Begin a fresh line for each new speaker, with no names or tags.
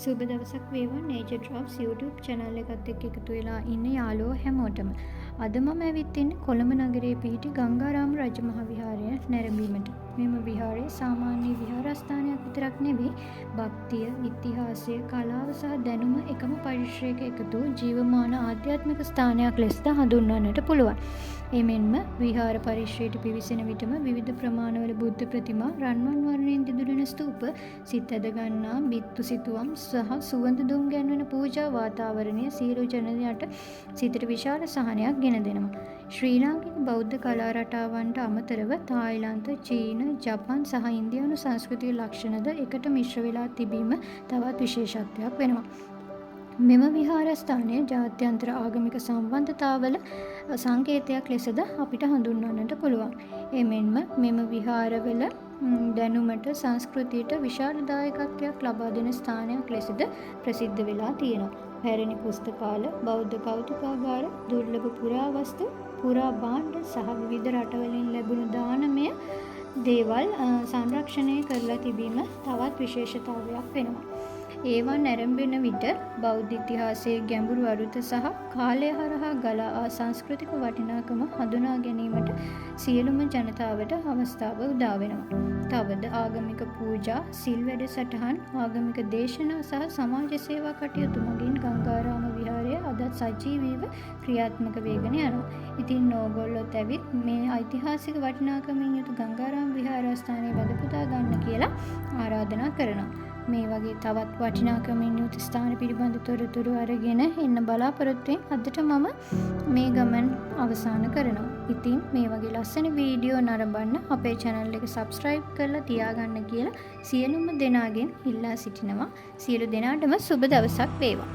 සුබ දවසක් වේවා Nature Drops YouTube channel එකත් එක්ක එකතු වෙලා ඉන්න යාළුවෝ හැමෝටම. අද මම ඇවිත් ඉන්නේ කොළඹ නගරයේ පිහිටි ගංගාරාම රජමහා විහාරය නැරඹීමට. මෙම විහාරයේ සාමාන්‍ය විහාරස්ථානයක් විතරක් නෙවෙයි, භක්තිය, ඉතිහාසය, කලාව සහ දැනුම එකම පරිශ්‍රයක එකතු ජීවමාන ආධ්‍යාත්මික ස්ථානයක් ලෙසද හඳුන්වන්නට පුළුවන්. එමෙන්ම විහාර පරිශ්‍රයට පිවිසෙන විටම විවිධ ප්‍රමාණවල බුද්ධ ප්‍රතිමා, රන්වන් වර්ණයෙන් දිදුලන ස්තූප, සිත් ඇද ගන්නා බිත්තු සිතුවම් සහ සුවඳ දුම් ගැන්වෙන පූජා වාතාවරණය සියලු ජනයාට සිතට විශාල සහනයක් ගෙන දෙනවා. ශ්‍රී ලාංකික බෞද්ධ කලා රටාවන්ට අමතරව තායිලන්ත, චීන, ජපන් සහ ඉන්දියානු සංස්කෘතික ලක්ෂණද එකට මිශ්‍ර වෙලා තිබීම තවත් විශේෂත්වයක් වෙනවා. මෙම විහාරස්ථානය ජාත්‍යන්තර ආගමික සම්බන්ධතාවල සංකේතයක් ලෙසද අපිට හඳුන්වන්නට පුළුවන්. එමෙන්ම මෙම විහාරවල දැනුමට, සංස්කෘතියට විශාල දායකත්වයක් ලබා දෙන ස්ථානයක් ලෙසද ප්‍රසිද්ධ වෙලා තියෙනවා. පැරණි පුස්තකාල, බෞද්ධ කෞතුකාගාර, දුර්ලභ පුරාවස්තු, පුරා භාණ්ඩ සහ විවිධ රටවලින් ලැබුණු දානමය දේවල් සංරක්ෂණය කරලා තිබීම තවත් විශේෂතාවයක් වෙනවා. ඒවා නැරඹෙන විට බෞද්ධ ඉතිහාසයේ ගැඹුරු අරුත සහ කාලය හරහා ගලා සංස්කෘතික වටිනාකම හඳුනා ගැනීමට සියලුම ජනතාවට අවස්ථාව උදා වෙනවා. තවද ආගමික පූජා, සිල් වැඩසටහන්, ආගමික දේශනා සහ සමාජ සේවා කටයුතු මගින් ගංගාරාම විහාරය අදත් සජීවීව ක්‍රියාත්මක වේගෙන යනවා. ඉතින් ඕගොල්ලොත් ඇවිත් මේ ඓතිහාසික වටිනාකමින් යුතු ගංගාරාම විහාරස්ථානයේ වැඳ පුදා ගන්න කියලා ආරාධනා කරනවා. මේ වගේ තවත් වටිනාකමින් යුතු ස්ථාන පිළිබඳ තොරතුරු අරගෙන එන්න බලාපොරොත්තුෙන් අදට මම මේ ගමන් අවසන් කරනවා. ඉතින් මේ වගේ ලස්සන වීඩියෝ නරඹන්න අපේ channel එක subscribe කරලා තියාගන්න කියලා සියලුම දෙනාගෙන් ඉල්ලා සිටිනවා. සියලු දෙනාටම සුබ දවසක් වේවා.